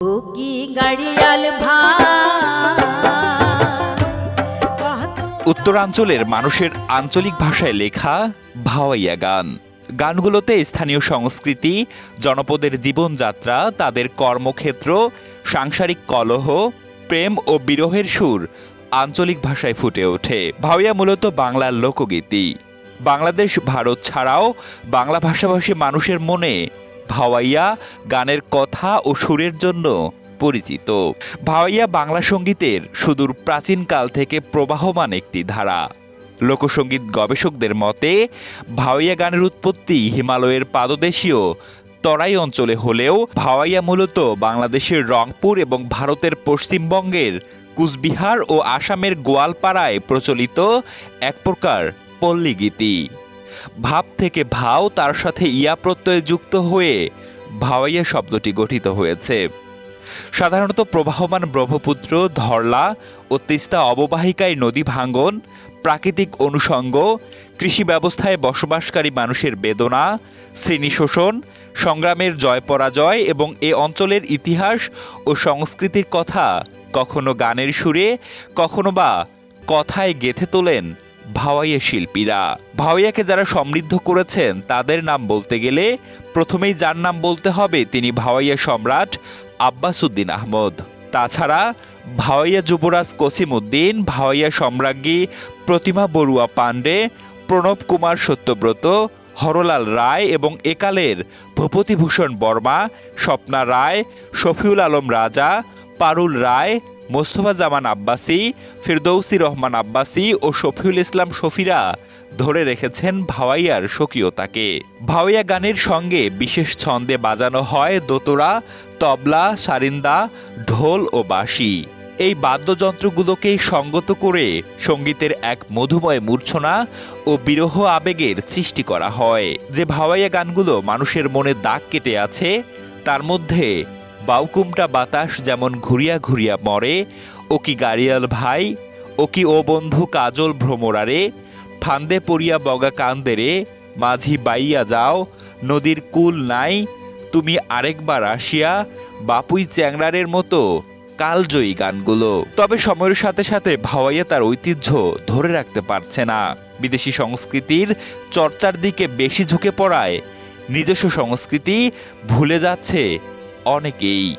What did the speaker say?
ও কি গাড়িয়াল ভাই। উত্তরাঞ্চলের মানুষের আঞ্চলিক ভাষায় লেখা ভাওয়াইয়া গান। গানগুলোতে স্থানীয় সংস্কৃতি, জনপদের জীবনযাত্রা, তাদের কর্মক্ষেত্র, সাংসারিক কলহ, প্রেম ও বিরহের সুর আঞ্চলিক ভাষায় ফুটে ওঠে। ভাওয়াইয়া মূলত বাংলার লোকগীতি। বাংলাদেশ, ভারত ছাড়াও বাংলা ভাষাভাষী মানুষের মনে ভাওয়াইয়া গানের কথা ও সুরের জন্য পরিচিত। ভাওয়াইয়া বাংলা সঙ্গীতের সুদূর প্রাচীনকাল থেকে প্রবাহমান একটি ধারা। লোকসঙ্গীত গবেষকদের মতে ভাওয়াইয়া গানের উৎপত্তি হিমালয়ের পাদদেশীয় তরাই অঞ্চলে হলেও ভাওয়াইয়া মূলত বাংলাদেশের রংপুর এবং ভারতের পশ্চিমবঙ্গের কুচবিহার ও আসামের গোয়ালপাড়ায় প্রচলিত এক প্রকার পল্লী গীতি। ভাব থেকে ভাও, তার সাথে ইয়া প্রত্যয় যুক্ত হয়ে ভাওয়াইয়া শব্দটি গঠিত হয়েছে। সাধারণত প্রবাহমান ব্রহ্মপুত্র, ধরলা ও তিস্তা অববাহিকায় নদী ভাঙ্গন, প্রাকৃতিক অনুষঙ্গ, কৃষি ব্যবস্থায় বসবাসকারী মানুষের বেদনা, শ্রেণী শোষণ, সংগ্রামের জয় পরাজয় এবং এ অঞ্চলের ইতিহাস ও সংস্কৃতির কথা কখনো গানের সুরে, কখনো বা কথায় গেঁথে তোলেন ভাওয়াইয়া শিল্পীরা। ভাওয়াইয়াকে যারা সমৃদ্ধ করেছেন তাদের নাম বলতে গেলে প্রথমেই যার নাম বলতে হবে তিনি ভাওয়াইয়া সম্রাট আব্বাস উদ্দিন আহমদ। তাছাড়া ভাওয়াইয়া যুবরাজ কসিম উদ্দিন, ভাওয়াইয়া সম্রাজ্ঞী প্রতিমা বড়ুয়া পাণ্ডে, প্রণব কুমার সত্যব্রত, হরলাল রায় এবং একালের ভূপতিভূষণ বর্মা, স্বপ্না রায়, শফিউল আলম রাজা, পারুল রায়, মোস্তফা জামান আব্বাসী, ফিরদৌসী রহমান আব্বাসী ও শফিউল ইসলাম শফিরা ধরে রেখেছেন ভাওয়াইয়ার স্বকীয়তাকে। ভাওয়াইয়া গানের সঙ্গে বিশেষ ছন্দে বাজানো হয় দোতরা, তবলা, সারিন্দা, ঢোল ও বাঁশি। এই বাদ্যযন্ত্রগুলোকেই সঙ্গত করে সঙ্গীতের এক মধুময় মূর্ছনা ও বিরহ আবেগের সৃষ্টি করা হয়। যে ভাওয়াইয়া গানগুলো মানুষের মনে দাগ কেটে আছে তার মধ্যে বাউকুমটা বাতাস যেমন ঘুরিয়া ঘুরিয়া মরে, ও কি গাড়িয়াল ভাই, ও কি ও বন্ধু কাজল ভ্রমরারে, ফান্দে পড়িয়া বগা কান্দেরে, মাঝি বাইয়া যাও, নদীর কুল নাই, তুমি আরেকবার আসিয়া, বাপুই চ্যাংড়ারের মতো কালজয়ী গানগুলো। তবে সময়ের সাথে সাথে ভাওয়াইয়া তার ঐতিহ্য ধরে রাখতে পারছে না। বিদেশি সংস্কৃতির চর্চার দিকে বেশি ঝুঁকে পড়ায় নিজস্ব সংস্কৃতি ভুলে যাচ্ছে অনেকেই।